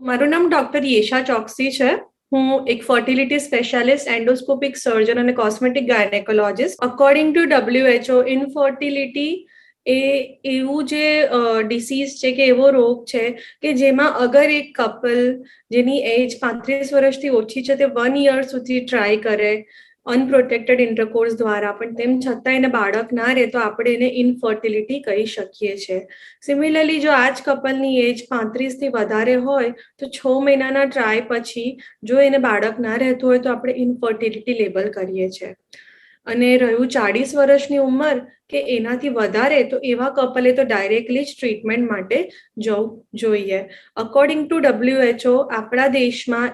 મારું નામ ડોક્ટર યેશા ચોકસી છે. હું એક ફર્ટિલિટી સ્પેશિયાલિસ્ટ, એન્ડોસ્કોપિક સર્જન અને cosmetic gynaecologist. According to WHO, infertility એ એવું જે ડિસીઝ છે કે એવો રોગ છે કે જેમાં અગર એક કપલ જેની એજ 35 વર્ષથી ઓછી છે તે 1 યર સુધી ટ્રાય કરે અનપ્રોટેક્ટેડ ઇન્ટરકોર્સ દ્વારા, પણ તેમ છતાં એને બાળક ના રહે તો આપણે એને ઇનફર્ટિલિટી કહી શકીએ છીએ. સિમિલરલી, જો આ જ કપલની એજ 35 થી વધારે હોય તો 6 મહિનાના ટ્રાય પછી જો એને બાળક ના રહેતું હોય તો આપણે ઇનફર્ટિલિટી લેબલ કરીએ છીએ. અને રહ્યું 40 વર્ષની ઉંમર કે એનાથી વધારે, તો એવા કપલે તો ડાયરેક્ટલી જ ટ્રીટમેન્ટ માટે જવું જોઈએ. અકોર્ડિંગ ટુ WHO, આપણા દેશમાં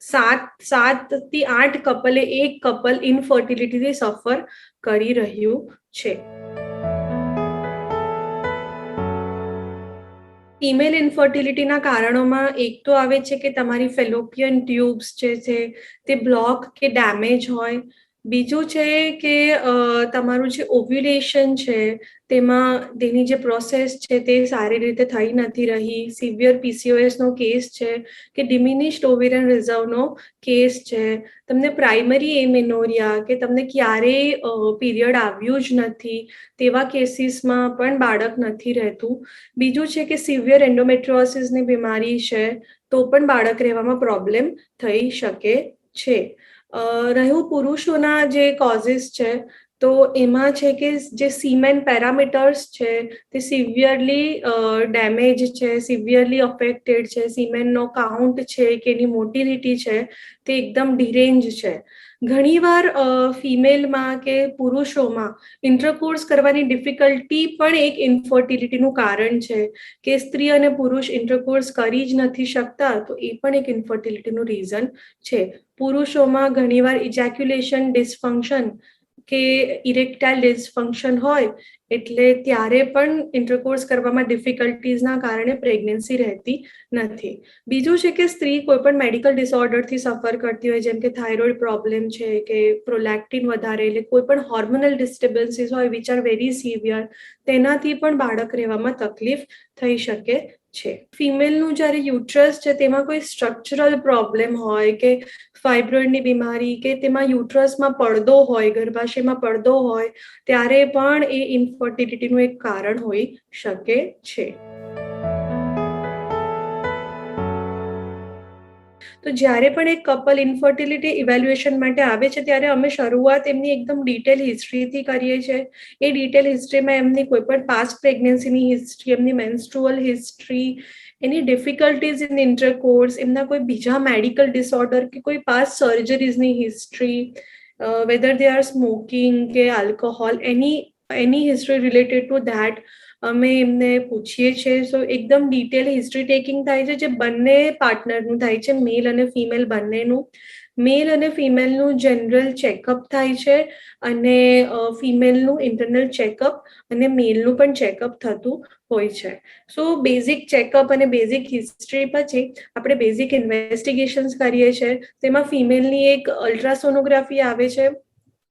7 થી 8 કપલે એક કપલ ઇનફર્ટિલિટીથી સફર કરી રહ્યું છે. ફિમેલ ઇન્ફર્ટિલિટીના કારણોમાં એક તો આવે છે કે તમારી ફેલોપિયન ટ્યુબ્સ જે છે તે બ્લોક કે ડેમેજ હોય. બીજું છે કે તમારું જે ઓવ્યુલેશન છે તેમાં તેની જે પ્રોસેસ છે તે સારી રીતે થઈ નથી રહી. સિવિયર PCOSનો કેસ છે કે ડિમિનિશ્ડ ઓવેરિયન રિઝર્વનો કેસ છે. તમને પ્રાઇમરી એમેનોરિયા કે તમને ક્યારેય પીરિયડ આવ્યું જ નથી તેવા કેસીસમાં પણ બાળક નથી રહેતું. બીજું છે કે સિવિયર એન્ડોમેટ્રિયોસિસની બીમારી છે તો પણ બાળક રહેવામાં પ્રોબ્લેમ થઈ શકે છે. રહ્યું પુરુષોના જે કોઝિસ છે તો એમાં છે કે જે સીમેન પેરામીટર્સ છે તે સિવિયરલી ડેમેજ છે, સિવિયરલી અફેક્ટેડ છે. સીમેનનો કાઉન્ટ છે કે એની મોટિલિટી છે તે એકદમ ડિરેન્જ છે. ઘણીવાર ફિમેલમાં કે પુરુષોમાં ઇન્ટરકોર્સ કરવાની ડિફિકલ્ટી પણ એક ઇન્ફર્ટિલિટીનું કારણ છે કે સ્ત્રી અને પુરુષ ઇન્ટરકોર્સ કરી જ નથી શકતા, તો એ પણ એક ઇન્ફર્ટિલિટીનું રીઝન છે. પુરુષોમાં ઘણીવાર ઇજેક્યુલેશન ડિસફંક્શન કે ઇરેક્ટાઇલ ડિસફંક્શન હોય એટલે ત્યારે પણ ઇન્ટરકોર્સ કરવામાં ડિફિકલ્ટીઝના કારણે પ્રેગ્નન્સી રહેતી નથી. બીજું છે કે સ્ત્રી કોઈ પણ મેડિકલ ડિસઓર્ડરથી સફર કરતી હોય, જેમ કે થાઇરોઇડ પ્રોબ્લેમ છે કે પ્રોલેક્ટિન વધારે, એટલે કોઈ પણ હોર્મોનલ ડિસ્ટર્બન્સીસ હોય વિચ આર વેરી સિવિયર, તેનાથી પણ બાળક રહેવામાં તકલીફ થઈ શકે છે. ફિમેલનું જ્યારે યુટ્રસ છે તેમાં કોઈ સ્ટ્રક્ચરલ પ્રોબ્લેમ હોય કે ફાઇબ્રોઇડની બીમારી કે તેમાં યુટ્રસમાં પડદો હોય, ગર્ભાશયમાં પડદો હોય, ત્યારે પણ એ ઇન્ફર્ટિલિટીનું એક કારણ હોઈ શકે છે. તો જ્યારે પણ એક કપલ ઇન્ફર્ટિલિટી ઇવેલ્યુએશન માટે આવે છે ત્યારે અમે શરૂઆત એમની એકદમ ડિટેલ હિસ્ટ્રીથી કરીએ છીએ. એ ડિટેલ હિસ્ટ્રીમાં એમની કોઈ પણ પાસ્ટ પ્રેગ્નન્સીની હિસ્ટ્રી, એમની menstrual history, any difficulties in intercourse, એમના કોઈ બીજા મેડિકલ ડિસઓર્ડર કે કોઈ પાસ્ટ સર્જરીઝની history, whether they are smoking કે આલ્કોહોલ, એની હિસ્ટ્રી રિલેટેડ ટુ ધેટ અમે એમને પૂછીએ છીએ. સો એકદમ ડિટેલ હિસ્ટ્રી ટેકિંગ થાય છે જે બંને પાર્ટનરનું થાય છે, મેલ અને ફિમેલ બંનેનું. મેલ અને ફિમેલનું જનરલ ચેકઅપ થાય છે અને ફિમેલનું ઇન્ટરનલ ચેકઅપ અને મેલનું પણ ચેકઅપ થતું હોય છે. સો બેઝિક ચેકઅપ અને બેઝિક હિસ્ટ્રી પછી આપણે બેઝિક ઇન્વેસ્ટિગેશન્સ કરીએ છીએ. તેમાં ફિમેલની એક અલ્ટ્રાસોનોગ્રાફી આવે છે,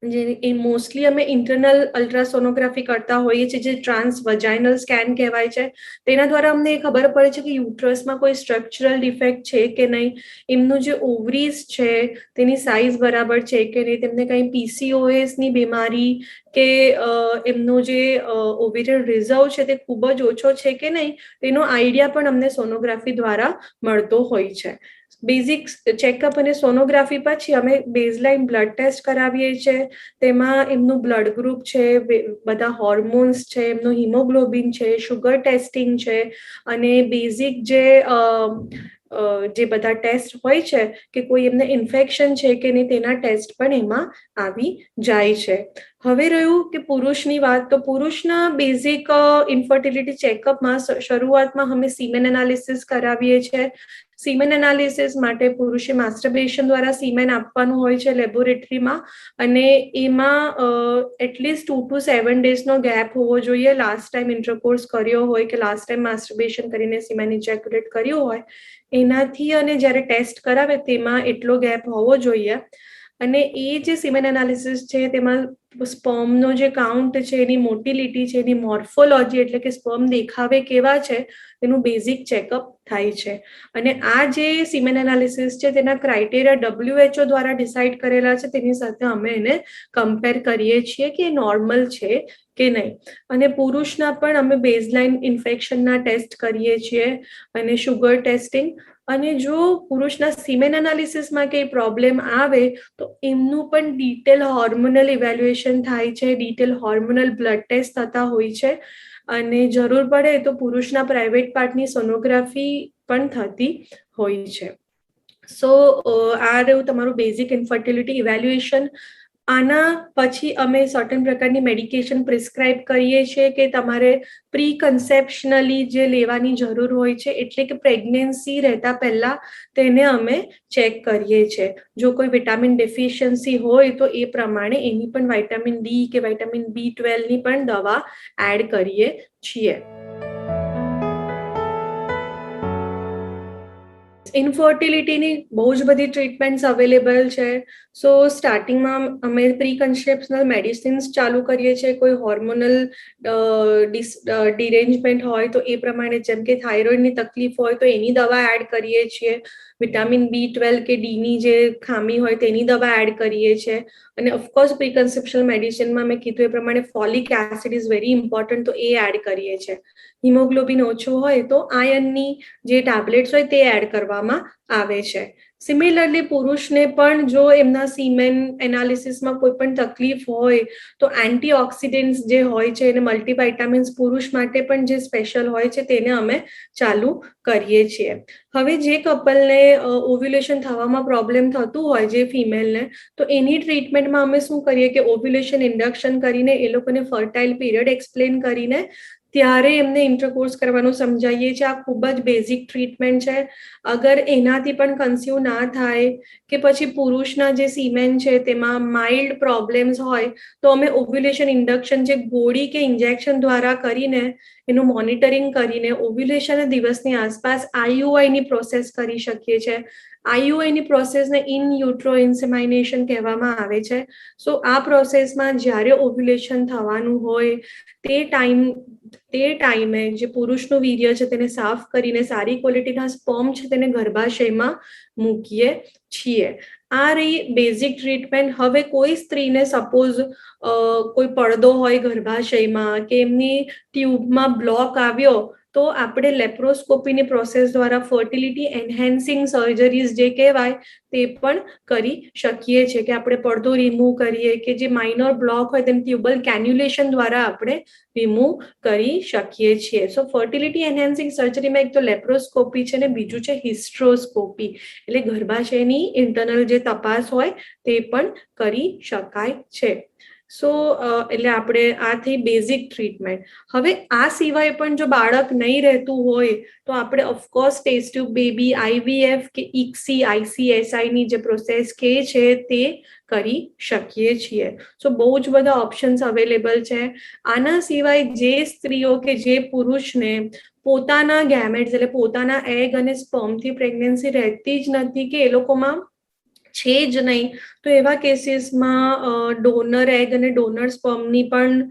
જે મોસ્ટલી અમે ઇન્ટરનલ અલ્ટ્રાસોનોગ્રાફી કરતા હોઈએ છીએ, જે ટ્રાન્સ વજાઇનલ સ્કેન કહેવાય છે. તેના દ્વારા અમને ખબર પડે છે કે યુટ્રસમાં કોઈ સ્ટ્રક્ચરલ ડિફેક્ટ છે કે નહીં, એમનું જે ઓવરીઝ છે તેની સાઇઝ બરાબર છે કે નહીં, તેમને કંઈ PCOSની બીમારી કે એમનો જે ઓવેરિયન રિઝર્વ છે તે ખૂબ જ ઓછો છે કે નહીં, તેનો આઈડિયા પણ અમને સોનોગ્રાફી દ્વારા મળતો હોય છે. બેઝિક ચેકઅપ અને સોનોગ્રાફી પછી અમે બેઝલાઇન બ્લડ ટેસ્ટ કરાવીએ છીએ. તેમાં એમનું બ્લડ ગ્રુપ છે, બધા હોર્મોન્સ છે, એમનું હિમોગ્લોબિન છે, શુગર ટેસ્ટિંગ છે અને બેઝિક જે બધા ટેસ્ટ હોય છે કે કોઈ એમને ઇન્ફેક્શન છે કે નહીં તેના ટેસ્ટ પણ એમાં આવી જાય છે. હવે રહ્યું કે પુરુષની વાત, તો પુરુષના બેઝિક ઇન્ફર્ટિલિટી ચેકઅપમાં શરૂઆતમાં અમે સીમેન એનાલિસિસ કરાવીએ છીએ. સીમેન એનાલિસિસ માટે પુરુષે માસ્ટરબેશન દ્વારા સીમેન આપવાનું હોય છે લેબોરેટરીમાં, અને એમાં એટલીસ્ટ 2 to 7 ડેઝનો ગેપ હોવો જોઈએ. લાસ્ટ ટાઈમ ઇન્ટરકોર્સ કર્યો હોય કે લાસ્ટ ટાઈમ માસ્ટરબેશન કરીને સીમેન ઇજેક્યુલેટ કર્યું હોય એનાથી અને જ્યારે ટેસ્ટ કરાવે તેમાં એટલો ગેપ હોવો જોઈએ. અને એ જે સીમેન એનાલિસિસ છે તેમાં સ્પર્મનો જે કાઉન્ટ છે, એની મોટિલિટી છે, એની મોર્ફોલોજી એટલે કે સ્પર્મ દેખાવે કેવા છે એનું બેઝિક ચેકઅપ થાય છે. અને આ જે સિમેન એનાલિસિસ છે તેના ક્રાઇટેરિયા WHO દ્વારા ડિસાઇડ કરેલા છે, તેની સાથે અમે એને કમ્પેર કરીએ છીએ કે નોર્મલ છે કે નહીં. અને પુરુષના પણ અમે બેઝલાઇન ઇન્ફેક્શનના ટેસ્ટ કરીએ છીએ અને શુગર ટેસ્ટિંગ. અને જો પુરુષના સિમેન એનાલિસિસમાં કંઈ પ્રોબ્લેમ આવે તો એમનું પણ ડિટેલ હોર્મોનલ ઇવેલ્યુએશન થાય છે, ડિટેલ હોર્મોનલ બ્લડ ટેસ્ટ થતા હોય છે, અને જરૂર પડે તો પુરુષના પ્રાઇવેટ પાર્ટની સોનોગ્રાફી પણ થતી હોય છે. સો આ રહ્યું તમારું બેઝિક ઇન્ફર્ટિલિટી ઇવેલ્યુએશન. આના પછી અમે સર્ટન પ્રકારની મેડિકેશન પ્રિસ્ક્રાઇબ કરીએ છીએ કે તમારે પ્રી કન્સેપ્શનલી જે લેવાની જરૂર હોય છે, એટલે કે પ્રેગ્નન્સી રહેતા પહેલા તેને અમે ચેક કરીએ છીએ. જો કોઈ વિટામિન ડેફિશિયન્સી હોય તો એ પ્રમાણે એની પણ વિટામિન ડી કે વિટામિન B12ની પણ દવા એડ કરીએ છીએ. ઇન્ફર્ટિલિટીની બહુ જ બધી ટ્રીટમેન્ટ્સ અવેલેબલ છે. સો સ્ટાર્ટિંગમાં અમે પ્રી કન્સેપ્શનલ મેડિસિન્સ ચાલુ કરીએ છીએ. કોઈ હોર્મોનલ ડિરેન્જમેન્ટ હોય તો એ પ્રમાણે, જેમ કે થાઇરોઇડની તકલીફ હોય તો એની દવા એડ કરીએ છીએ. વિટામિન B12 કે ડીની જે ખામી હોય તેની દવા એડ કરીએ છીએ. અને ઓફકોર્સ પ્રી કન્સેપ્શનલ મેડિસિનમાં મેં કીધું એ પ્રમાણે folic acid is very important, તો એ એડ કરીએ છીએ. હિમોગ્લોબિન ઓછું હોય તો આયર્નની જે ટેબ્લેટ્સ હોય તે એડ કરવામાં આવે છે. સિમિલરલી પુરુષને પણ જો એમના સીમેન એનાલિસિસમાં કોઈ પણ તકલીફ હોય તો એન્ટીઓક્સિડન્ટ્સ જે હોય છે અને મલ્ટીવાઇટામિન્સ પુરુષ માટે પણ જે સ્પેશિયલ હોય છે તેને અમે ચાલુ કરીએ છીએ. હવે જે કપલને ઓવ્યુલેશન થવામાં પ્રોબ્લેમ થતું હોય, જે ફિમેલને, તો એની ટ્રીટમેન્ટમાં અમે શું કરીએ કે ઓવ્યુલેશન ઇન્ડક્શન કરીને એ લોકોને ફર્ટાઇલ પીરિયડ એક્સપ્લેન કરીને ત્યારે એમને ઇન્ટરકોર્સ કરવાનું સમજાવીએ છીએ. આ ખૂબ જ બેઝિક ટ્રીટમેન્ટ છે. અગર એનાથી પણ કન્સ્યુ ના થાય કે પછી પુરુષના જે સીમેન છે તેમાં માઇલ્ડ પ્રોબ્લેમ્સ હોય તો અમે ઓવ્યુલેશન ઇન્ડક્શન જે ગોળી કે ઇન્જેક્શન દ્વારા કરીને એનું મોનિટરિંગ કરીને ઓવ્યુલેશન દિવસની આસપાસ IUIની પ્રોસેસ કરી શકીએ છીએ. IUIની પ્રોસેસને ઇન યુટ્રો ઇન્સેમાઇનેશન કહેવામાં આવે છે. સો આ પ્રોસેસમાં જ્યારે ઓવ્યુલેશન થવાનું હોય તે ટાઈમે જે પુરુષનું વીર્ય છે તેને સાફ કરીને સારી ક્વોલિટીના સ્પર્મ છે તેને ગર્ભાશયમાં મૂકીએ છીએ. આ રહી બેઝિક ટ્રીટમેન્ટ. હવે કોઈ સ્ત્રીને સપોઝ કોઈ પડદો હોય ગર્ભાશયમાં કે એમની ટ્યુબમાં બ્લોક આવ્યો તો આપણે લેપ્રોસ્કોપીની પ્રોસેસ દ્વારા ફર્ટિલિટી એન્હેન્સિંગ સર્જરીઝ જે કહેવાય તે પણ કરી શકીએ છીએ, કે આપણે પડદો રિમૂવ કરીએ કે જે માઇનોર બ્લોક હોય તેને ટ્યુબલ કેન્યુલેશન દ્વારા આપણે રિમૂવ કરી શકીએ છીએ. સો ફર્ટિલિટી એન્હેન્સિંગ સર્જરીમાં એક તો લેપ્રોસ્કોપી છે ને બીજું છે હિસ્ટ્રોસ્કોપી, એટલે ગર્ભાશયની ઇન્ટરનલ જે તપાસ હોય તે પણ કરી શકાય છે. સો એટલે આપણે આ થઈ બેઝિક ટ્રીટમેન્ટ. હવે આ સિવાય પણ જો બાળક નહીં રહેતું હોય તો આપણે of course test tube baby, IVF કે ICSIની જે પ્રોસેસ કે છે તે કરી શકીએ છીએ. સો બહુ જ બધા ઓપ્શન્સ અવેલેબલ છે. આના સિવાય જે સ્ત્રીઓ કે જે પુરુષને પોતાના ગેમેટ્સ એટલે પોતાના એગ અને સ્પર્મથી પ્રેગ્નન્સી રહેતી જ નથી કે એ લોકોમાં છે જ નહીં, તો એવા કેસીસમાં ડોનર એગ અને ડોનર સ્પર્મની પણ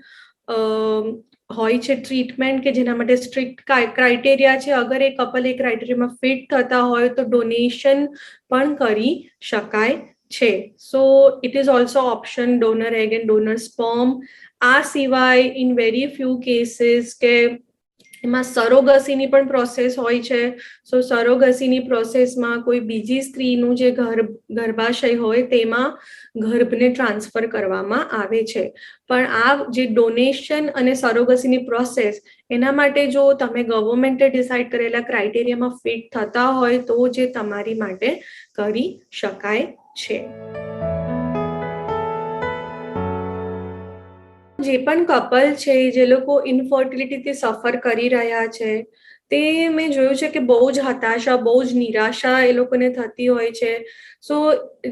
હોય છે ટ્રીટમેન્ટ, કે જેના માટે સ્ટ્રિક્ટ ક્રાઇટેરિયા છે. અગર એ કપલ એ ક્રાઇટેરિયામાં ફિટ થતા હોય તો ડોનેશન પણ કરી શકાય છે. So it is also option, donor egg and donor sperm. આ સિવાય ઇન વેરી ફ્યુ કેસીસ કે એમાં સરોગસીની પણ પ્રોસેસ હોય છે. સો સરોગસીની પ્રોસેસમાં કોઈ બીજી સ્ત્રીનું જે ગર્ભાશય હોય તેમાં ગર્ભને ટ્રાન્સફર કરવામાં આવે છે. પણ આ જે ડોનેશન અને સરોગસીની પ્રોસેસ, એના માટે જો તમે ગવર્મેન્ટે ડિસાઇડ કરેલા ક્રાઇટેરિયામાં ફિટ થતા હોય તો જે તમારી માટે કરી શકાય છે. જે પણ કપલ છે જે લોકો ઇનફર્ટિલિટીથી સફર કરી રહ્યા છે તે મેં જોયું છે કે બહુ જ હતાશા, બહુ જ નિરાશા એ લોકોને થતી હોય છે. સો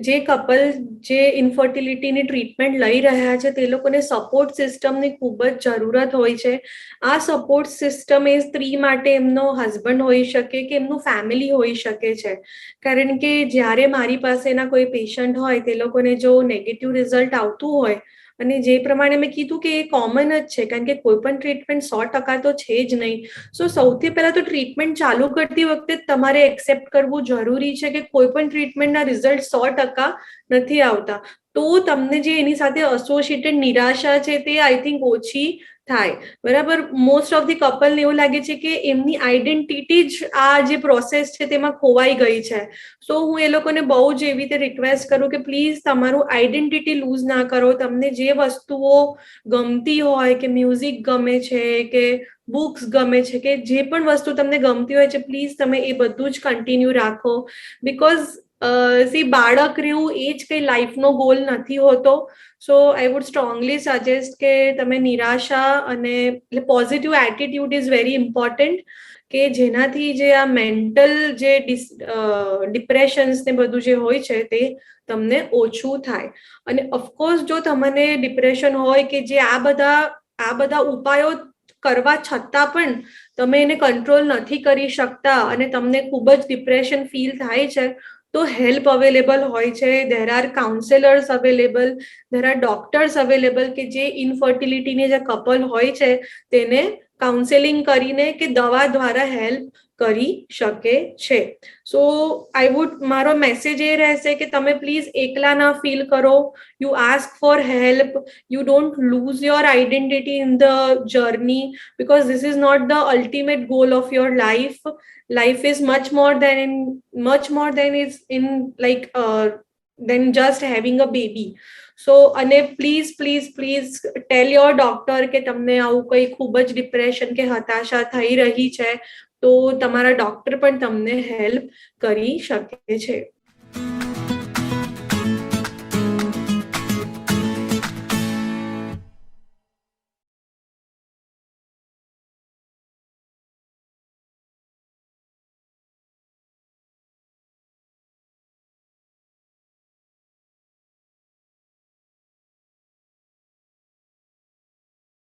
જે કપલ જે ઇનફર્ટિલિટીની ટ્રીટમેન્ટ લઈ રહ્યા છે તે લોકોને સપોર્ટ સિસ્ટમની ખૂબ જ જરૂરત હોય છે. આ સપોર્ટ સિસ્ટમ એ સ્ત્રી માટે એમનો હસબન્ડ હોઈ શકે કે એમનું ફેમિલી હોઈ શકે છે. કારણ કે જ્યારે મારી પાસે એના કોઈ પેશન્ટ હોય તે લોકોને જો નેગેટિવ રિઝલ્ટ આવતું હોય અને જે પ્રમાણે મેં કીધું કે એ કોમન જ છે, કારણ કે કોઈ પણ ટ્રીટમેન્ટ 100% તો છે જ નહીં. સો સૌથી પહેલા તો ટ્રીટમેન્ટ ચાલુ કરતી વખતે તમારે એક્સેપ્ટ કરવું જરૂરી છે કે કોઈ પણ ટ્રીટમેન્ટના રિઝલ્ટ 100% નથી આવતા. તો તમને જે એની સાથે એસોસિએટેડ નિરાશા છે તે આઈ થિંક ઓછી થાય. બરાબર. મોસ્ટ ઓફ ધી કપલને એવું લાગે છે કે એમની આઈડેન્ટિટી જ આ જે પ્રોસેસ છે તેમાં ખોવાઈ ગઈ છે. સો હું એ લોકોને બહુ જ એવી રીતે રિક્વેસ્ટ કરું કે પ્લીઝ તમારું આઈડેન્ટિટી લૂઝ ના કરો. તમને જે વસ્તુઓ ગમતી હોય, કે મ્યુઝિક ગમે છે, કે બુક્સ ગમે છે, કે જે પણ વસ્તુ તમને ગમતી હોય છે, પ્લીઝ તમે એ બધું જ કન્ટિન્યુ રાખો. બિકોઝ બાળક રહેવું એ જ કઈ લાઈફનો ગોલ નથી હોતો. સો આઈ વુડ સ્ટ્રોંગલી સજેસ્ટ કે તમે નિરાશા અને positive attitude is very important, કે જેનાથી જે આ મેન્ટલ જે ડિપ્રેશન્સ ને બધું જે હોય છે તે તમને ઓછું થાય. અને ઓફકોર્સ જો તમને ડિપ્રેશન હોય કે જે આ બધા ઉપાયો કરવા છતાં પણ તમે એને કંટ્રોલ નથી કરી શકતા અને તમને ખૂબ જ ડિપ્રેશન ફીલ થાય છે, તો હેલ્પ અવેલેબલ હોય છે. There are counsellors available, there are doctors available, કે જે ઇનફર્ટિલિટીની જે કપલ હોય છે તેને કાઉન્સેલિંગ કરીને કે દવા દ્વારા હેલ્પ કરી શકે છે. સો આઈ વુડ, મારો મેસેજ એ રહેશે કે તમે પ્લીઝ એકલા ના ફીલ કરો. You ask for help. You don't lose your identity in the journey, because this is not the ultimate goal of your life. Life is much more than is in like than just having a baby. સો અને please tell your doctor કે તમને આવું કઈ ખૂબ જ depression કે હતાશા થઈ રહી છે, તો તમારા ડોક્ટર પણ તમને હેલ્પ કરી શકે છે.